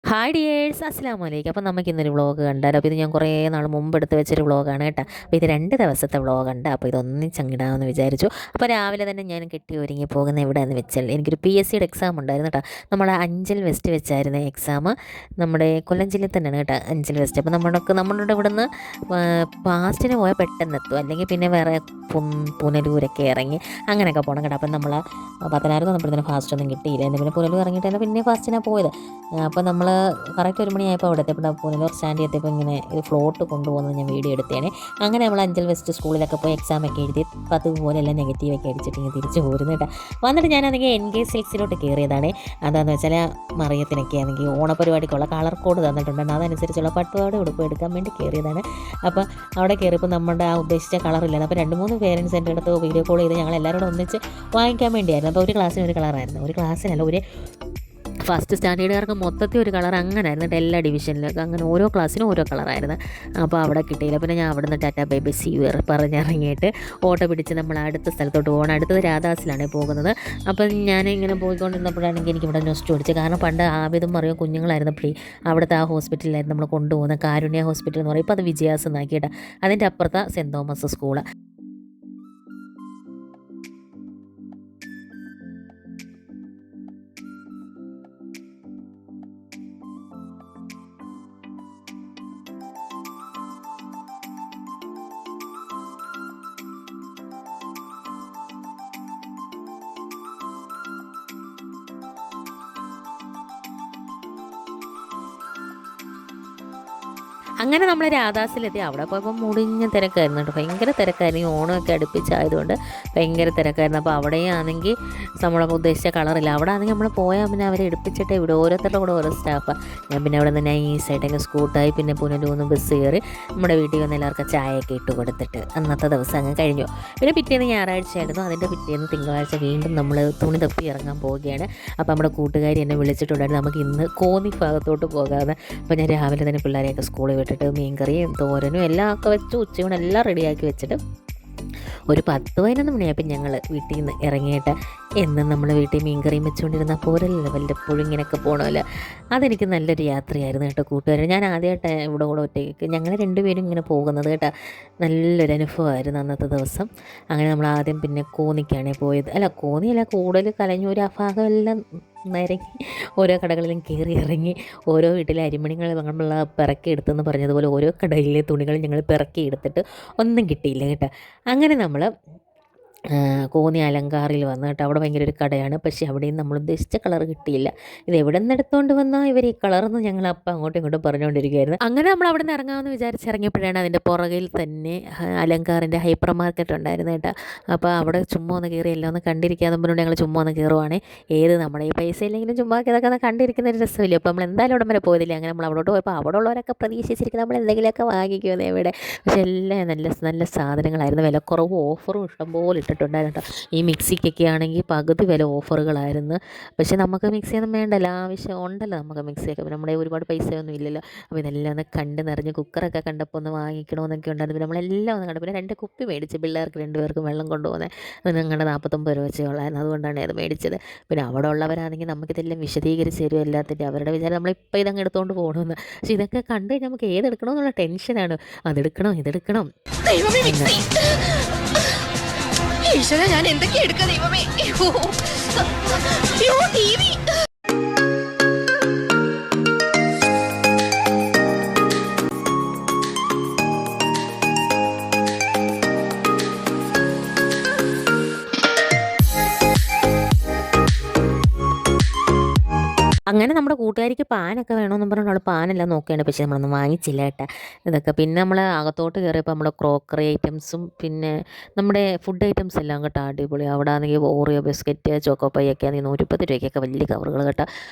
Hi dears, അസ്സലാമു അലൈക്കും. അപ്പോൾ നമുക്ക് ഇന്നൊരു വ്ളോഗ് കണ്ടാലോ. അപ്പോൾ ഇത് ഞാൻ കുറേ നാൾ മുമ്പ് എടുത്ത് വെച്ചൊരു വ്ളോഗാണ് കേട്ടോ. അപ്പോൾ ഇത് 2 ദിവസത്തെ വ്ളോഗുണ്ട്. അപ്പോൾ ഇതൊന്നിച്ചങ്ങിടാമെന്ന് വിചാരിച്ചു. അപ്പോൾ രാവിലെ തന്നെ ഞാൻ കെട്ടി ഒരുങ്ങി പോകുന്ന എവിടെയെന്ന് വെച്ചാൽ എനിക്കൊരു PSCയുടെ എക്സാം ഉണ്ടായിരുന്നു കേട്ടോ. നമ്മുടെ അഞ്ചൽ വെസ്റ്റ് വെച്ചായിരുന്നു എക്സാം. നമ്മുടെ കൊല്ലം ജില്ലയിൽ തന്നെയാണ് കേട്ടോ അഞ്ചൽ വെസ്റ്റ്. അപ്പോൾ നമ്മളുടെ ഇവിടുന്ന് ഫാസ്റ്റിന് പോയാൽ പെട്ടെന്ന് എത്തും, അല്ലെങ്കിൽ പിന്നെ വേറെ പുനലൂരൊക്കെ ഇറങ്ങി അങ്ങനെയൊക്കെ പോകണം കേട്ടോ. അപ്പം നമ്മൾ പത്തനായിരം വന്നപ്പോഴത്തേനും ഫാസ്റ്റ് ഒന്നും കിട്ടിയില്ല. എന്നാൽ പിന്നെ പുനലൂർ ഇറങ്ങിയിട്ടാണ് പിന്നെ ഫാസ്റ്റിനാണ് പോയത്. അപ്പോൾ നമ്മൾ കറക്റ്റ് 1 മണിയായപ്പോൾ അവിടെ എത്തിയപ്പോൾ പുനലൂർ സ്റ്റാൻഡിൽ എത്തിയപ്പോൾ ഇങ്ങനെ ഒരു ഫ്ലോട്ട് കൊണ്ടുപോകുന്നത് ഞാൻ വീഡിയോ എടുത്തേനെ. അങ്ങനെ നമ്മൾ അഞ്ചൽ വെസ്റ്റ് സ്കൂളിലൊക്കെ പോയി എക്സാമൊക്കെ എഴുതി പതുപോലെ എല്ലാം നെഗറ്റീവൊക്കെ അടിച്ചിട്ട് ഇങ്ങനെ തിരിച്ച് പോരുന്നു കേട്ടോ. വന്നിട്ട് ഞാനാണെങ്കിൽ NK സിൽക്സിലോട്ട് കയറിയതാണ്. അതാണെന്ന് വെച്ചാൽ മറിയത്തിനൊക്കെ ആണെങ്കിൽ ഓണപരിപാടിക്കുള്ള കളർ കോഡ് തന്നിട്ടുണ്ടായിരുന്നു. അതനുസരിച്ചുള്ള പട്ടുപാട് ഉടുപ്പ് എടുക്കാൻ വേണ്ടി കയറിയതാണ്. അപ്പോൾ അവിടെ കയറിയപ്പോൾ നമ്മുടെ ആ ഉദ്ദേശിച്ച കളറില്ലായിരുന്നു. അപ്പോൾ 2-3 പേരൻസ് എൻ്റെ അടുത്ത് വീഡിയോ കോൾ ചെയ്ത് ഞങ്ങൾ എല്ലാവരോടും ഒന്നിച്ച് വാങ്ങിക്കാൻ വേണ്ടിയായിരുന്നു. അപ്പോൾ ഒരു ക്ലാസ്സിന് ഒരു കളറായിരുന്നു, ഒരു ക്ലാസ്സിനല്ല, ഒരു ഫസ്റ്റ് സ്റ്റാൻഡേർഡുകാർക്ക് മൊത്തത്തിൽ ഒരു കളർ അങ്ങനെയായിരുന്നു കേട്ടോ. എല്ലാ ഡിവിഷനിലൊക്കെ അങ്ങനെ ഓരോ ക്ലാസ്സിനും ഓരോ കളറായിരുന്നു. അപ്പോൾ അവിടെ കിട്ടിയില്ല. പിന്നെ ഞാൻ അവിടെ നിന്ന് tata bye bye see you പറഞ്ഞിറങ്ങിയിട്ട് ഓട്ടോ പിടിച്ച് നമ്മൾ അടുത്ത സ്ഥലത്തോട്ട് പോകണം. അടുത്തത് രാധാസിലാണ് പോകുന്നത്. അപ്പം ഞാൻ ഇങ്ങനെ പോയിക്കൊണ്ടിരുന്നപ്പോഴാണെങ്കിൽ എനിക്കിവിടെ ന്യൂസ്റ്റ് ഓടിച്ചു. കാരണം പണ്ട് ആബിദും മറിയും കുഞ്ഞുങ്ങളായിരുന്നപ്പോഴേ അവിടുത്തെ ആ ഹോസ്പിറ്റലിലായിരുന്നു നമ്മൾ കൊണ്ടുപോകുന്നത്. കാരുണ്യ ഹോസ്പിറ്റൽ എന്ന് പറയും. ഇപ്പോൾ അത് വിജയാസ് എന്നാക്കിയിട്ട് അതിൻ്റെ അപ്പുറത്തെ സെൻറ്റ് തോമസ് സ്കൂള്. അങ്ങനെ നമ്മൾ രാധാസിലെത്തി. അവിടെ പോയപ്പോൾ മുടിഞ്ഞ തിരക്കായിരുന്നു കേട്ടോ, ഭയങ്കര തിരക്കായിരുന്നു. ഈ ഓണമൊക്കെ അടുപ്പിച്ചായതുകൊണ്ട് ഭയങ്കര തിരക്കായിരുന്നു. അപ്പോൾ അവിടെയും ആണെങ്കിൽ നമ്മളൊക്കെ ഉദ്ദേശിച്ച കളറില്ല. അവിടെ ആണെങ്കിൽ നമ്മൾ പോയാൽ പിന്നെ അവരെ എടുപ്പിച്ചിട്ട് ഇവിടെ ഓരോരുത്തരുടെ കൂടെ ഓരോ സ്റ്റാഫാണ്. ഞാൻ പിന്നെ അവിടെ നിന്ന് നൈസായിട്ടൊക്കെ സ്കൂട്ടായി പിന്നെ പുനലൂന്ന് ബസ് കയറി നമ്മുടെ വീട്ടിൽ വന്ന് എല്ലാവർക്കും ചായയൊക്കെ ഇട്ട് കൊടുത്തിട്ട് അന്നത്തെ ദിവസം അങ്ങ് കഴിഞ്ഞു. പിന്നെ പിറ്റേന്ന് ഞായറാഴ്ച ആയിരുന്നു. അതിൻ്റെ പിറ്റേന്ന് തിങ്കളാഴ്ച വീണ്ടും നമ്മൾ തുണി തപ്പി ഇറങ്ങാൻ പോവുകയാണ്. അപ്പോൾ നമ്മുടെ കൂട്ടുകാരി എന്നെ വിളിച്ചിട്ടുണ്ടായിരുന്നു, നമുക്ക് ഇന്ന് കോന്നി ഭാഗത്തോട്ട് പോകാമെന്ന്. അപ്പോൾ ഞാൻ രാവിലെ തന്നെ പിള്ളേരെയൊക്കെ സ്കൂളിൽ വിട്ടിട്ട് മീൻകറിയും തോരനും എല്ലാം ഒക്കെ വെച്ച് ഉച്ചയൂണെല്ലാം റെഡിയാക്കി വെച്ചിട്ട് ഒരു 10-11 മണിയായപ്പോൾ ഞങ്ങൾ വീട്ടിൽ നിന്ന് ഇറങ്ങിയിട്ട് എന്നും നമ്മൾ വീട്ടിൽ മീൻകറിയും വെച്ചുകൊണ്ടിരുന്ന പോരല്ലോ, വല്ലപ്പോഴും ഇങ്ങനെയൊക്കെ പോകണമല്ലോ. അതെനിക്ക് നല്ലൊരു യാത്രയായിരുന്നു കേട്ടോ കൂട്ടുകാരൻ. ഞാൻ ആദ്യമായിട്ട് ഇവിടെ കൂടെ ഒറ്റയ്ക്ക് ഞങ്ങൾ 2 പേരും ഇങ്ങനെ പോകുന്നത് കേട്ടോ. നല്ലൊരു അനുഭവമായിരുന്നു അന്നത്തെ ദിവസം. അങ്ങനെ നമ്മൾ ആദ്യം പിന്നെ കോന്നിക്കാണ് പോയത്. അല്ല, കോന്നിയല്ല, കൂടുതൽ കലഞ്ഞൂർ ആ ഭാഗമെല്ലാം നിരങ്ങി ഓരോ കടകളിലും കയറി ഇറങ്ങി ഓരോ വീട്ടിലെ അരിമണികൾ നമ്മൾ പിറക്കി എടുത്തെന്ന് പറഞ്ഞതുപോലെ ഓരോ കടയിലെ തുണികൾ ഞങ്ങൾ പിറക്കി എടുത്തിട്ട് ഒന്നും കിട്ടിയില്ല കേട്ടോ. അങ്ങനെ നമ്മൾ കോന്നി അലങ്കാറിൽ വന്ന് കേട്ടോ. അവിടെ ഭയങ്കര ഒരു കടയാണ്, പക്ഷേ അവിടെയും നമ്മൾ ഉദ്ദേശിച്ച കളർ കിട്ടിയില്ല. ഇത് എവിടെ നിന്ന് എടുത്തുകൊണ്ട് വന്നാൽ ഇവർ ഈ കളർന്ന് ഞങ്ങൾ അപ്പം അങ്ങോട്ടും ഇങ്ങോട്ടും പറഞ്ഞുകൊണ്ടിരിക്കുകയായിരുന്നു. അങ്ങനെ നമ്മൾ അവിടെ നിന്ന് ഇറങ്ങാമെന്ന് വിചാരിച്ചിറങ്ങിയപ്പോഴാണ് അതിൻ്റെ പുറകിൽ തന്നെ അലങ്കാറിൻ്റെ ഹൈപ്പർ മാർക്കറ്റ് ഉണ്ടായിരുന്നു കേട്ടോ. അപ്പോൾ അവിടെ ചുമ്മാ ഒന്ന് കയറി എല്ലാം ഒന്ന് കണ്ടിരിക്കാതെ പറഞ്ഞുകൊണ്ട് ഞങ്ങൾ ചുമ്മാ ഒന്ന് കയറുവാണ്. ഏത് നമ്മുടെ ഈ പൈസ ഇല്ലെങ്കിലും ചുമ്മാ ഇതൊക്കെ ഒന്ന് കണ്ടിരിക്കുന്ന ഒരു രസമില്ല. അപ്പോൾ നമ്മൾ എന്തായാലും അവിടെ വരെ പോയതില്ല. അങ്ങനെ നമ്മൾ അവിടോട്ട് പോയപ്പോൾ അവിടെ ഉള്ളവരൊക്കെ പ്രതീക്ഷിച്ചിരിക്കുന്നത് നമ്മൾ എന്തെങ്കിലുമൊക്കെ വാങ്ങിക്കുമെന്ന് ഇവിടെ. പക്ഷേ എല്ലാം നല്ല നല്ല സാധനങ്ങളായിരുന്നു. വിലക്കുറവും ഓഫറും ഇഷ്ടംപോലെ ഇട്ടിട്ടുണ്ടായിരുന്നു കേട്ടോ. ഈ മിക്സിക്കൊക്കെ ആണെങ്കിൽ പകുതി വില ഓഫറുകളായിരുന്നു. പക്ഷേ നമുക്ക് മിക്സിയൊന്നും വേണ്ടല്ലോ, ആവശ്യം ഉണ്ടല്ലോ നമുക്ക് മിക്സിയൊക്കെ. നമ്മുടെ ഒരുപാട് പൈസയൊന്നും ഇല്ലല്ലോ. അപ്പോൾ ഇതെല്ലാം ഒന്ന് കണ്ട് നിറഞ്ഞ് കുക്കറൊക്കെ കണ്ടപ്പോൾ ഒന്ന് വാങ്ങിക്കണമെന്നൊക്കെ ഉണ്ടായിരുന്നു. പിന്നെ നമ്മളെല്ലാം ഒന്ന് കണ്ടു. പിന്നെ 2 കുപ്പി മേടിച്ച് പിള്ളേർക്ക് 2 പേർക്കും വെള്ളം കൊണ്ടുപോകുന്നത്. അത് ഞങ്ങളുടെ 49 രൂപ വെച്ച് ഉള്ളായിരുന്നു. അതുകൊണ്ടാണ് അത് മേടിച്ചത്. പിന്നെ അവിടെ ഉള്ളവരാണെങ്കിൽ നമുക്കിതെല്ലാം വിശദീകരിച്ച് തരും എല്ലാത്തിൻ്റെ. അവരുടെ വിചാരം നമ്മളിപ്പോൾ ഇതങ്ങ് എടുത്തുകൊണ്ട് പോകണമെന്ന്. പക്ഷേ ഇതൊക്കെ കണ്ട് നമുക്ക് ഏതെടുക്കണമെന്നുള്ള ടെൻഷനാണ്. അതെടുക്കണം ഇതെടുക്കണം. ഈശ്വര, ഞാൻ എന്തൊക്കെ എടുക്കാം ദൈവമേ. അയ്യോ, TV. അങ്ങനെ നമ്മുടെ കൂട്ടുകാരിക്ക് പാനൊക്കെ വേണമെന്ന് പറഞ്ഞാൽ അവൾ പാനെല്ലാം നോക്കുകയാണ്. പക്ഷേ നമ്മളൊന്നും വാങ്ങിച്ചില്ല കേട്ടോ ഇതൊക്കെ. പിന്നെ നമ്മൾ അകത്തോട്ട് കയറിയപ്പോൾ നമ്മുടെ ക്രോക്കറി ഐറ്റംസും പിന്നെ നമ്മുടെ ഫുഡ് ഐറ്റംസ് എല്ലാം കേട്ടോ അടിപൊളി. അവിടെ ആണെങ്കിൽ ഓറിയോ ബിസ്ക്കറ്റ് ചോക്കോ പൈയൊക്കെ ആണെങ്കിൽ 130 രൂപയ്ക്കൊക്കെ വലിയ കവറുകൾ കേട്ടോ.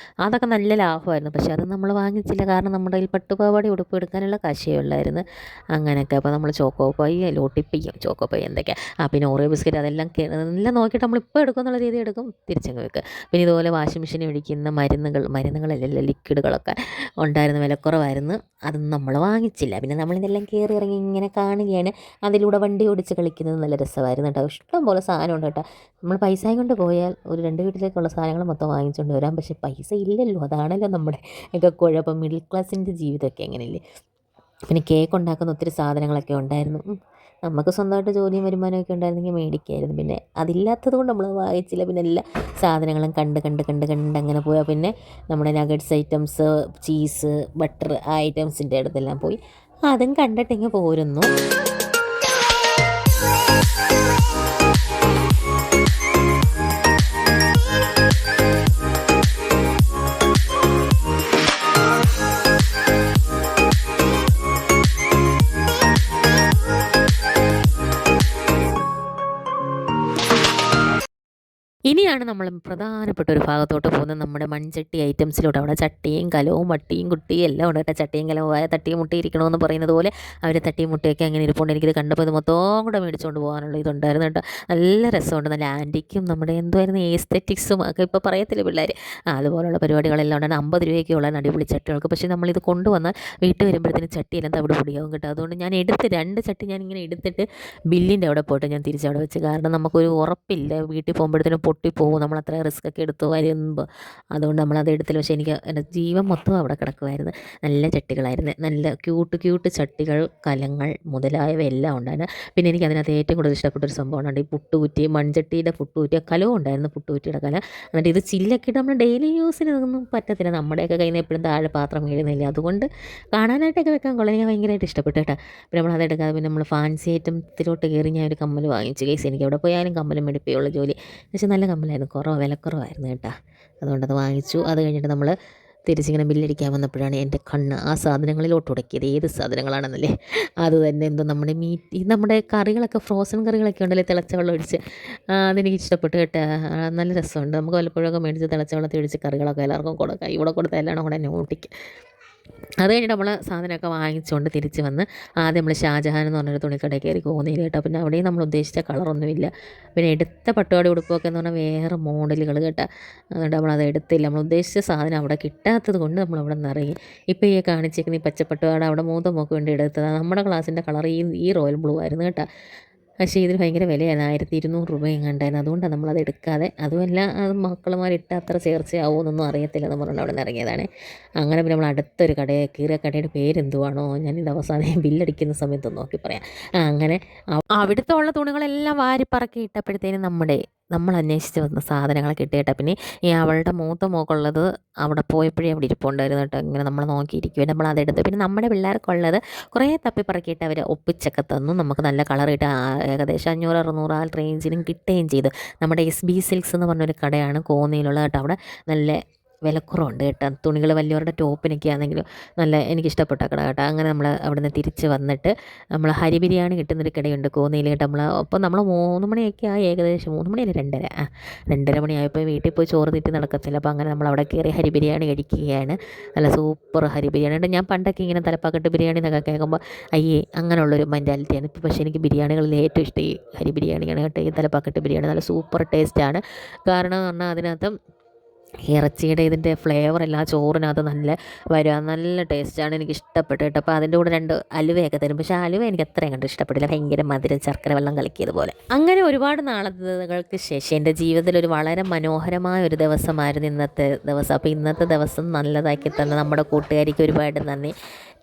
അതൊക്കെ നല്ല ലാഭമായിരുന്നു. പക്ഷേ അത് നമ്മൾ വാങ്ങിച്ചില്ല, കാരണം നമ്മുടെ കയ്യിൽ പട്ടുപാവാടി ഉടുപ്പ് എടുക്കാനുള്ള കാശേ ഉള്ളായിരുന്നു. അങ്ങനെയൊക്കെ അപ്പോൾ നമ്മൾ ചോക്കോ പൈ ലോട്ടിപ്പയ്യും ചോക്കോ പൈ എന്തൊക്കെയാണ് പിന്നെ ഓറിയോ ബിസ്ക്കറ്റ് അതെല്ലാം എല്ലാം നോക്കിയിട്ട് നമ്മളിപ്പോൾ എടുക്കും എന്നുള്ള രീതി എടുക്കും, തിരിച്ചങ്ങ് വെക്കുക. പിന്നെ ഇതുപോലെ വാഷിംഗ് മെഷീൻ മേടിക്കുന്ന മരുന്നുകൾ സാധനങ്ങളിലല്ലേ ലിക്വിഡുകളൊക്കെ ഉണ്ടായിരുന്നു, വിലക്കുറവായിരുന്നു. അതൊന്നും നമ്മൾ വാങ്ങിച്ചില്ല. പിന്നെ നമ്മളിതെല്ലാം കയറി ഇറങ്ങി ഇങ്ങനെ കാണുകയാണ്. അതിലൂടെ വണ്ടി ഓടിച്ച് കളിക്കുന്നത് നല്ല രസമായിരുന്നു കേട്ടോ. ഇഷ്ടം പോലെ സാധനമുണ്ട് കേട്ടോ. നമ്മൾ പൈസയും കൊണ്ട് പോയാൽ ഒരു 2 വീട്ടിലേക്കുള്ള സാധനങ്ങൾ മൊത്തം വാങ്ങിച്ചുകൊണ്ട് വരാം. പക്ഷേ പൈസ ഇല്ലല്ലോ, അതാണല്ലോ നമ്മുടെ ഒക്കെ കുഴപ്പം. മിഡിൽ ക്ലാസ്സിൻ്റെ ജീവിതമൊക്കെ എങ്ങനെയല്ലേ. പിന്നെ കേക്ക് ഉണ്ടാക്കുന്ന ഒത്തിരി സാധനങ്ങളൊക്കെ ഉണ്ടായിരുന്നു. നമുക്ക് സ്വന്തമായിട്ട് ജോലിയും വരുമാനമൊക്കെ ഉണ്ടായിരുന്നെങ്കിൽ മേടിക്കായിരുന്നു. പിന്നെ അതില്ലാത്തത് കൊണ്ട് നമ്മൾ വാങ്ങിച്ചില്ല. പിന്നെ എല്ലാ സാധനങ്ങളും കണ്ട് കണ്ട് കണ്ട് കണ്ട് അങ്ങനെ പോയാൽ പിന്നെ നമ്മുടെ നഗറ്റ്സ് ഐറ്റംസ്, ചീസ്, ബട്ടർ ആ ഐറ്റംസിൻ്റെ അടുത്തെല്ലാം പോയി അതും കണ്ടിട്ടിങ്ങ് പോരുന്നു. ഇനിയാണ് നമ്മൾ പ്രധാനപ്പെട്ട ഒരു ഭാഗത്തോട്ട് പോകുന്നത്, നമ്മുടെ മൺചട്ടി ഐറ്റംസിലോട്ട്. അവിടെ ചട്ടിയും കലവും വട്ടിയും കുട്ടിയും എല്ലാം ഉണ്ട് കേട്ടോ. ചട്ടിയും കലവും തട്ടിയും മുട്ടി ഇരിക്കണമെന്ന് പറയുന്നത് പോലെ അവർ തട്ടിയും മുട്ടിയൊക്കെ അങ്ങനെ ഇരിപ്പുണ്ട്. എനിക്കിത് കണ്ടപ്പോൾ ഇത് മൊത്തം കൂടെ മേടിച്ചുകൊണ്ട് പോകാനുള്ള ഇതുണ്ടായിരുന്നു കേട്ടോ. നല്ല രസമുണ്ട്, നല്ല ആൻറ്റിക്കും നമ്മുടെ എന്തുമായിരുന്നു ഏസ്തെറ്റിക്സും ഒക്കെ ഇപ്പോൾ പറയത്തില്ല പിള്ളേർ. അതുപോലുള്ള പരിപാടികളെല്ലാം ഉണ്ടായിരുന്നു. 50 രൂപയ്ക്കുള്ള അടിപൊളി ചട്ടികൾക്ക്. പക്ഷേ നമ്മളിത് കൊണ്ടുവന്നാൽ വീട്ടിൽ വരുമ്പോഴത്തേനും ചട്ടിയെല്ലാം തവിട് പൊടിയാവും കേട്ടോ. അതുകൊണ്ട് ഞാൻ 2 ചട്ടി ഞാനിങ്ങനെ എടുത്തിട്ട് ബില്ലിൻ്റെ അവിടെ പോയിട്ട് ഞാൻ തിരിച്ചവിടെ വെച്ച്. കാരണം നമുക്കൊരു ഉറപ്പില്ല, വീട്ടിൽ പോകുമ്പോഴത്തേനും പൊട്ടിപ്പോകും, നമ്മളത്ര റിസ്ക്കൊക്കെ എടുത്ത് വരുമ്പോൾ. അതുകൊണ്ട് നമ്മളത് എടുത്തില്ല. പക്ഷേ എനിക്ക് എൻ്റെ ജീവൻ മൊത്തം അവിടെ കിടക്കുമായിരുന്നു. നല്ല ചട്ടികളായിരുന്നു, നല്ല ക്യൂട്ട് ചട്ടികൾ, കലങ്ങൾ മുതലായവയെല്ലാം ഉണ്ടായിരുന്നു. പിന്നെ എനിക്ക് അതിനകത്ത് ഏറ്റവും കൂടുതൽ ഇഷ്ടപ്പെട്ടൊരു സംഭവമുണ്ട്, ഈ പുട്ടുകുറ്റി, മൺചട്ടിയുടെ പുട്ടുകുറ്റി. കലവും ഉണ്ടായിരുന്നു, പുട്ടുകുറ്റിയുടെ കല. എന്നിട്ട് ഇത് ചില്ലൊക്കെ ഇട്ട് നമ്മൾ ഡെയിലി യൂസിന് ഇതൊന്നും പറ്റത്തില്ല, നമ്മുടെയൊക്കെ കയ്യിൽ നിന്ന് എപ്പോഴും താഴെ പാത്രം വീഴുന്നില്ല. അതുകൊണ്ട് കാണാനായിട്ടൊക്കെ വെക്കാൻ കൊള്ളാം, എനിക്ക് ഭയങ്കരമായിട്ട് ഇഷ്ടപ്പെട്ടു കേട്ടോ. പിന്നെ നമ്മൾ അതെടുക്കാതെ പിന്നെ നമ്മൾ ഫാൻസി ഐറ്റത്തിലോട്ട് കയറി ഞാൻ ഒരു കമ്മൽ വാങ്ങിച്ചു. കേസ് എനിക്ക് എവിടെ പോയാലും കമ്മലും മെടുപ്പിയുള്ള ജോലി. പക്ഷേ നല്ല കമ്മലായിരുന്നു, വിലക്കുറവായിരുന്നു കേട്ടോ. അതുകൊണ്ടത് വാങ്ങിച്ചു. അത് കഴിഞ്ഞിട്ട് നമ്മൾ തിരിച്ചിങ്ങനെ ബില്ലടിക്കാൻ വന്നപ്പോഴാണ് എൻ്റെ കണ്ണ് ആ സാധനങ്ങളിലോട്ട് ഉടക്കിയത്. ഏത് സാധനങ്ങളാണെന്നല്ലേ, അത് തന്നെ എന്തോ നമ്മുടെ നമ്മുടെ കറികളൊക്കെ, ഫ്രോസൺ കറികളൊക്കെ ഉണ്ടല്ലേ, തിളച്ച വെള്ളം ഒഴിച്ച്. അതെനിക്ക് ഇഷ്ടപ്പെട്ടു കേട്ടോ. നല്ല രസമുണ്ട്. നമുക്ക് വല്ലപ്പോഴൊക്കെ മേടിച്ച് തിളച്ച വെള്ളത്തിൽ ഒഴിച്ച് കറികളൊക്കെ എല്ലാവർക്കും കൊടുക്കാം. ഇവിടെ കൊടുത്താൽ എല്ലാം കൂടെ എന്നെ ഊട്ടിക്ക്. അത് കഴിഞ്ഞിട്ട് നമ്മൾ സാധനമൊക്കെ വാങ്ങിച്ചുകൊണ്ട് തിരിച്ച് വന്ന് ആദ്യം നമ്മൾ ഷാജഹാൻ എന്ന് പറഞ്ഞൊരു തുണിക്കടയിൽ കയറി കോന്നിയിൽ കേട്ടോ. പിന്നെ അവിടെയും നമ്മൾ ഉദ്ദേശിച്ച കളറൊന്നുമില്ല. പിന്നെ എടുത്ത പട്ടുപാടി ഉടുപ്പൊക്കെ എന്ന് പറഞ്ഞാൽ വേറെ മോഡലുകൾ കേട്ടോ. അതുകൊണ്ട് നമ്മളത് എടുത്തില്ല. നമ്മൾ ഉദ്ദേശിച്ച സാധനം അവിടെ കിട്ടാത്തത് കൊണ്ട് നമ്മൾ അവിടെ നിന്ന് ഇറങ്ങി. ഇപ്പോൾ ഈ കാണിച്ചേക്കുന്ന ഈ പച്ചപ്പട്ടുപാട് അവിടെ മൂത്ത മോക്ക് വേണ്ടി എടുത്തതാണ്. നമ്മുടെ ക്ലാസ്സിൻ്റെ കളർ ഈ റോയൽ ബ്ലൂ ആയിരുന്നു കേട്ടോ. പക്ഷേ ഇതിന് ഭയങ്കര വിലയാണ്, 1200 രൂപയും കണ്ടായിരുന്നു. അതുകൊണ്ടാണ് നമ്മളത് എടുക്കാതെ. അതുമല്ല, അത് മക്കളുമാരിട്ട് അത്ര ചേർച്ചയാവുമെന്നൊന്നും അറിയത്തില്ലെന്ന് പറഞ്ഞുകൊണ്ട് അവിടെ നിന്ന് ഇറങ്ങിയതാണ്. അങ്ങനെ പിന്നെ നമ്മൾ അടുത്തൊരു കീറിയ കടയുടെ പേരെന്തുവാണോ, ഞാനിത് അവസാനം ബില്ലടിക്കുന്ന സമയത്ത് നോക്കി പറയാം. അങ്ങനെ അവിടുത്തെ ഉള്ള തുണികളെല്ലാം വാരിപ്പറക്കി ഇട്ടപ്പോഴത്തേനും നമ്മൾ അന്വേഷിച്ച് വന്ന സാധനങ്ങൾ കിട്ടിയിട്ട. പിന്നെ ഈ അവളുടെ മൂത്ത മോക്കുള്ളത് അവിടെ പോയപ്പോഴേ അവിടെ ഇരിപ്പുണ്ടായിരുന്നു കേട്ടോ. ഇങ്ങനെ നമ്മൾ നോക്കിയിരിക്കും, നമ്മൾ അതെടുത്ത്. പിന്നെ നമ്മുടെ പിള്ളേർക്കുള്ളത് കുറേ തപ്പിപ്പറക്കിയിട്ട് അവർ ഒപ്പിച്ചൊക്കെ തന്നു. നമുക്ക് നല്ല കളർ കിട്ടുക, ഏകദേശം 500-600 ആ റേഞ്ചിനും കിട്ടുകയും ചെയ്തു. നമ്മുടെ SB സിൽക്സ് എന്ന് പറഞ്ഞൊരു കടയാണ് കോന്നിയിലുള്ള കേട്ടോ. അവിടെ നല്ല വിലക്കുറവുണ്ട് കേട്ടോ. തുണികൾ വലിയവരുടെ ടോപ്പിനൊക്കെ ആണെങ്കിലും നല്ല എനിക്കിഷ്ടപ്പെട്ട കട കേട്ടോ. അങ്ങനെ നമ്മൾ അവിടെ നിന്ന് തിരിച്ച് വന്നിട്ട് നമ്മൾ ഹരി ബിരിയാണി കിട്ടുന്നൊരു കടയുണ്ട് കോന്നിയിൽ കേട്ടോ. അപ്പോൾ നമ്മൾ 3 മണിയൊക്കെ ആയി, ഏകദേശം 3 മണിയല്ല 2:30 മണിയായപ്പോൾ വീട്ടിൽ പോയി ചോറ് തീറ്റി നടക്കത്തില്ല. അപ്പോൾ അങ്ങനെ നമ്മൾ അവിടെ കയറി ഹരി ബിരിയാണി കഴിക്കുകയാണ്. നല്ല സൂപ്പർ ഹരി ബിരിയാണി ഉണ്ട്. ഞാൻ പണ്ടൊക്കെ ഇങ്ങനെ തലപ്പാക്കട്ട് ബിരിയാണി എന്നൊക്കെ കേൾക്കുമ്പോൾ അയ്യേ അങ്ങനെയുള്ളൊരു മെൻറ്റാലിറ്റിയാണ് ഇപ്പോൾ. പക്ഷേ എനിക്ക് ബിരിയാണികളിൽ ഏറ്റവും ഇഷ്ടം ഈ ഹരി ബിരിയാണിയാണ് കേട്ടോ. ഈ തലപ്പാക്കട്ട് ബിരിയാണി നല്ല സൂപ്പർ ടേസ്റ്റാണ്. കാരണം എന്ന് പറഞ്ഞാൽ അതിനകത്ത് ഇറച്ചിയുടെ ഇതിൻ്റെ ഫ്ലേവറെല്ലാം ചോറിനകത്ത് നല്ല വരിക, നല്ല ടേസ്റ്റാണ്, എനിക്ക് ഇഷ്ടപ്പെട്ടു കേട്ടോ. അപ്പോൾ അതിൻ്റെ കൂടെ 2 അലുവയൊക്കെ തരും. പക്ഷേ അലുവ എനിക്ക് അത്രയും കണ്ട് ഇഷ്ടപ്പെട്ടില്ല, ഭയങ്കര മധുരം, ശർക്കര വെള്ളം കലക്കിയതുപോലെ. അങ്ങനെ ഒരുപാട് നാളുകൾക്ക് ശേഷം എൻ്റെ ജീവിതത്തിൽ ഒരു വളരെ മനോഹരമായ ഒരു ദിവസമായിരുന്നു ഇന്നത്തെ ദിവസം. അപ്പോൾ ഇന്നത്തെ ദിവസം നല്ലതാക്കി തന്നെ നമ്മുടെ കൂട്ടുകാരിക്ക് ഒരുപാട് നന്ദി.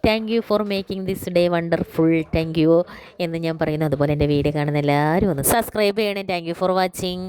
Thank you for making this day wonderful. Thank you എന്ന് ഞാൻ പറയുന്നു. അതുപോലെ എൻ്റെ വീഡിയോ കാണുന്ന എല്ലാവരും ഒന്ന് സബ്സ്ക്രൈബ് ചെയ്യണേ. Thank you for watching.